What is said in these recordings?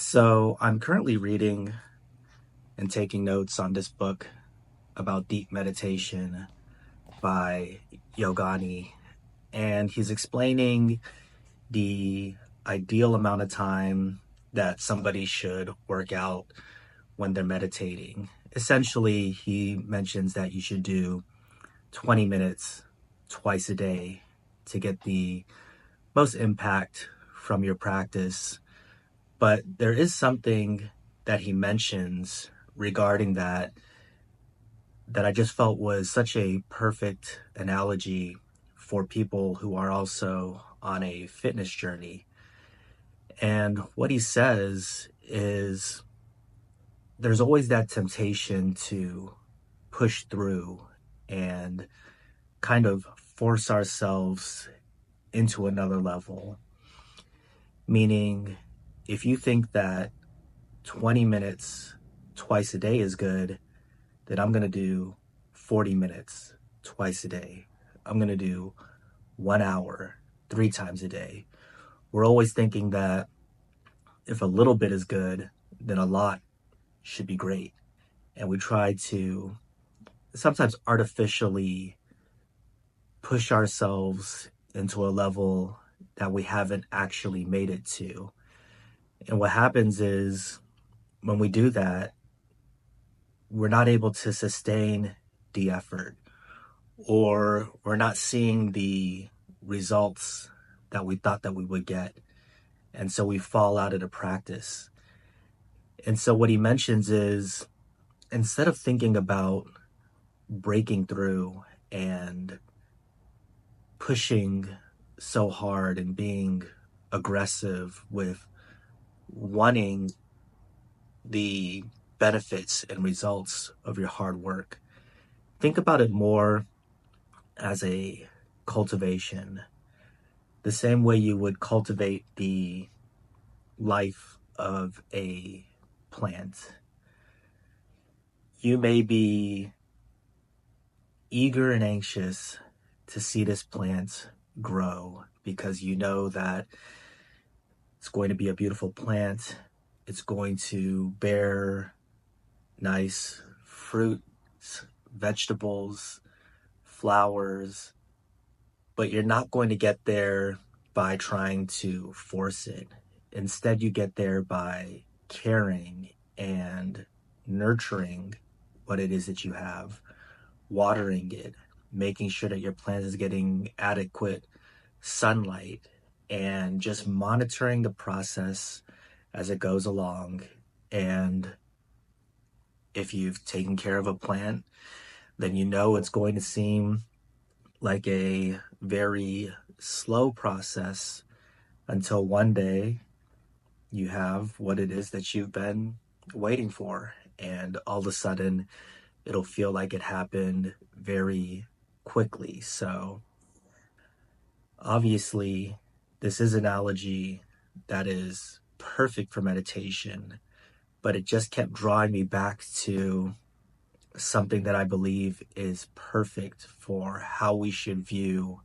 So I'm currently reading and taking notes on this book about deep meditation by Yogani, and he's explaining the ideal amount of time that somebody should work out when they're meditating. Essentially, he mentions that you should do 20 minutes twice a day to get the most impact from your practice. But there is something that he mentions regarding that I just felt was such a perfect analogy for people who are also on a fitness journey. And what he says is there's always that temptation to push through and kind of force ourselves into another level. Meaning, if you think that 20 minutes twice a day is good, then I'm going to do 40 minutes twice a day. I'm going to do 1 hour, 3 times a day. We're always thinking that if a little bit is good, then a lot should be great. And we try to sometimes artificially push ourselves into a level that we haven't actually made it to. And what happens is when we do that, we're not able to sustain the effort, or we're not seeing the results that we thought that we would get. And so we fall out of the practice. And so what he mentions is instead of thinking about breaking through and pushing so hard and being aggressive with wanting the benefits and results of your hard work, think about it more as a cultivation, the same way you would cultivate the life of a plant. You may be eager and anxious to see this plant grow because you know that it's going to be a beautiful plant. It's going to bear nice fruits, vegetables, flowers, but you're not going to get there by trying to force it. Instead, you get there by caring and nurturing what it is that you have, watering it, making sure that your plant is getting adequate sunlight, and just monitoring the process as it goes along. And if you've taken care of a plant, then you know it's going to seem like a very slow process until one day you have what it is that you've been waiting for. And all of a sudden, it'll feel like it happened very quickly. So, obviously, this is an analogy that is perfect for meditation, but it just kept drawing me back to something that I believe is perfect for how we should view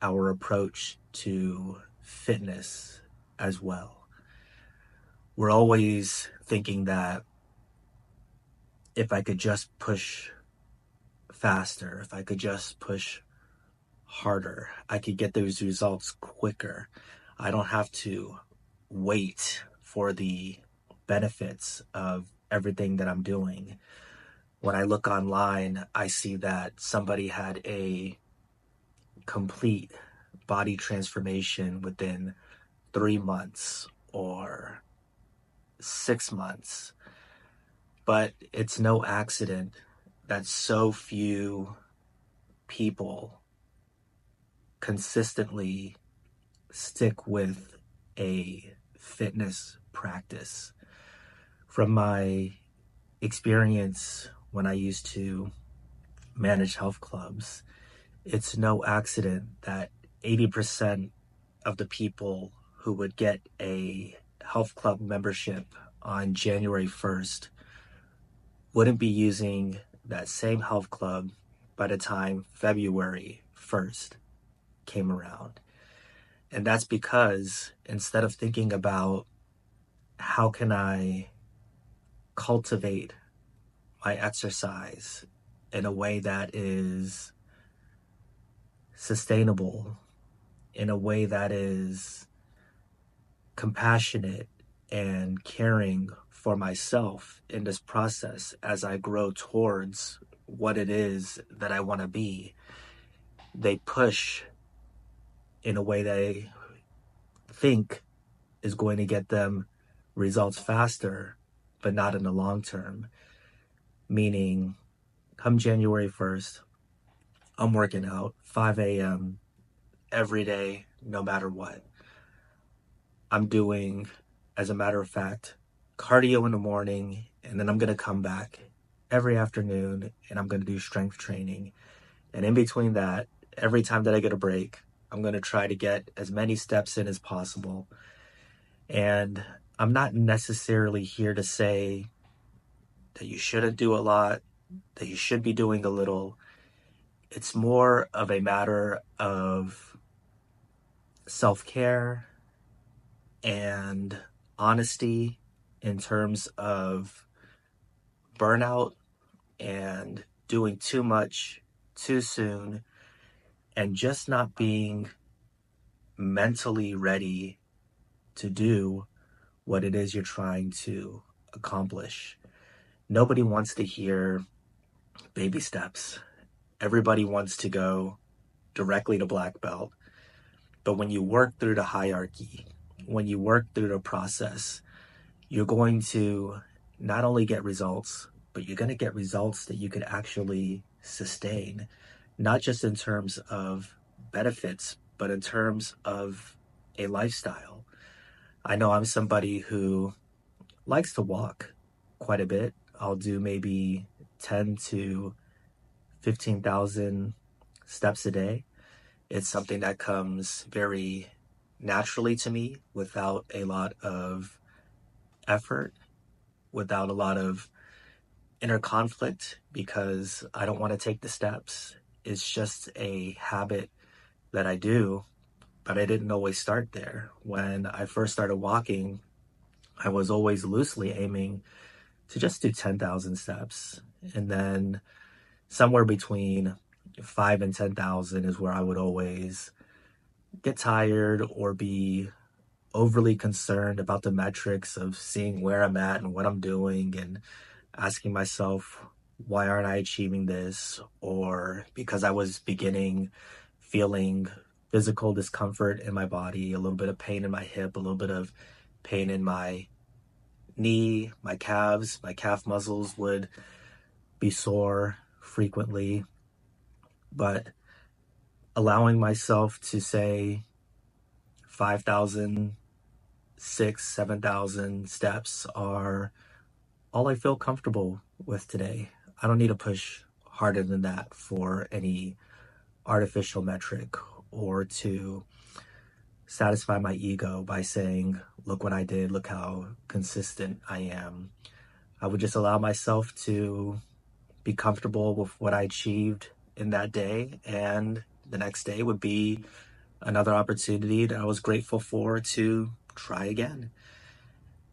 our approach to fitness as well. We're always thinking that if I could just push faster, if I could just push harder, I could get those results quicker. I don't have to wait for the benefits of everything that I'm doing. When I look online, I see that somebody had a complete body transformation within 3 months or 6 months. But it's no accident that so few people consistently stick with a fitness practice. From my experience when I used to manage health clubs, it's no accident that 80% of the people who would get a health club membership on January 1st wouldn't be using that same health club by the time February 1st came around. And that's because instead of thinking about how can I cultivate my exercise in a way that is sustainable, in a way that is compassionate and caring for myself in this process as I grow towards what it is that I want to be. They push in a way they think is going to get them results faster, but not in the long term. Meaning, come January 1st, I'm working out 5 a.m. every day, no matter what. I'm doing, as a matter of fact, cardio in the morning, and then I'm going to come back every afternoon and I'm going to do strength training. And in between that, every time that I get a break, I'm going to try to get as many steps in as possible. And I'm not necessarily here to say that you shouldn't do a lot, that you should be doing a little. It's more of a matter of self-care and honesty in terms of burnout and doing too much too soon and just not being mentally ready to do what it is you're trying to accomplish. Nobody wants to hear baby steps. Everybody wants to go directly to black belt. But when you work through the hierarchy, when you work through the process, you're going to not only get results, but you're going to get results that you could actually sustain, not just in terms of benefits, but in terms of a lifestyle. I know I'm somebody who likes to walk quite a bit. I'll do maybe 10 to 15,000 steps a day. It's something that comes very naturally to me without a lot of effort, without a lot of inner conflict, because I don't want to take the steps. It's just a habit that I do, but I didn't always start there. When I first started walking, I was always loosely aiming to just do 10,000 steps. And then somewhere between 5 and 10,000 is where I would always get tired or be overly concerned about the metrics of seeing where I'm at and what I'm doing and asking myself, why aren't I achieving this? Or because I was beginning feeling physical discomfort in my body, a little bit of pain in my hip, a little bit of pain in my knee, my calves, my calf muscles would be sore frequently. But allowing myself to say 5,000, 7,000 steps are all I feel comfortable with today. I don't need to push harder than that for any artificial metric or to satisfy my ego by saying, look what I did, look how consistent I am. I would just allow myself to be comfortable with what I achieved in that day, and the next day would be another opportunity that I was grateful for to try again.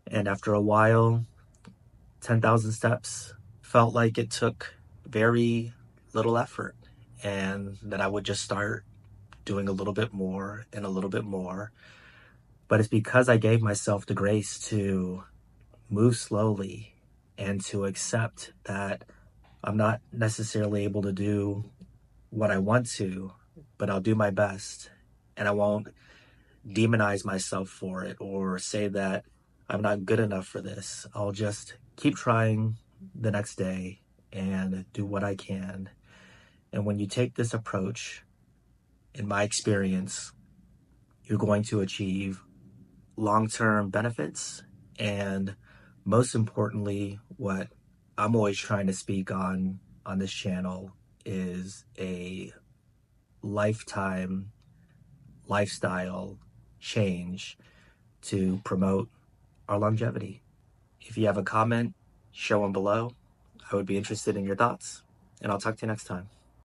And after a while, 10,000 steps felt like it took very little effort. And then I would just start doing a little bit more and a little bit more. But it's because I gave myself the grace to move slowly and to accept that I'm not necessarily able to do what I want to, but I'll do my best. And I won't demonize myself for it or say that I'm not good enough for this. I'll just keep trying the next day and do what I can. And when you take this approach, in my experience, you're going to achieve long-term benefits. And most importantly, what I'm always trying to speak on this channel is a lifetime lifestyle change to promote our longevity. If you have a comment, show them below. I would be interested in your thoughts, and I'll talk to you next time.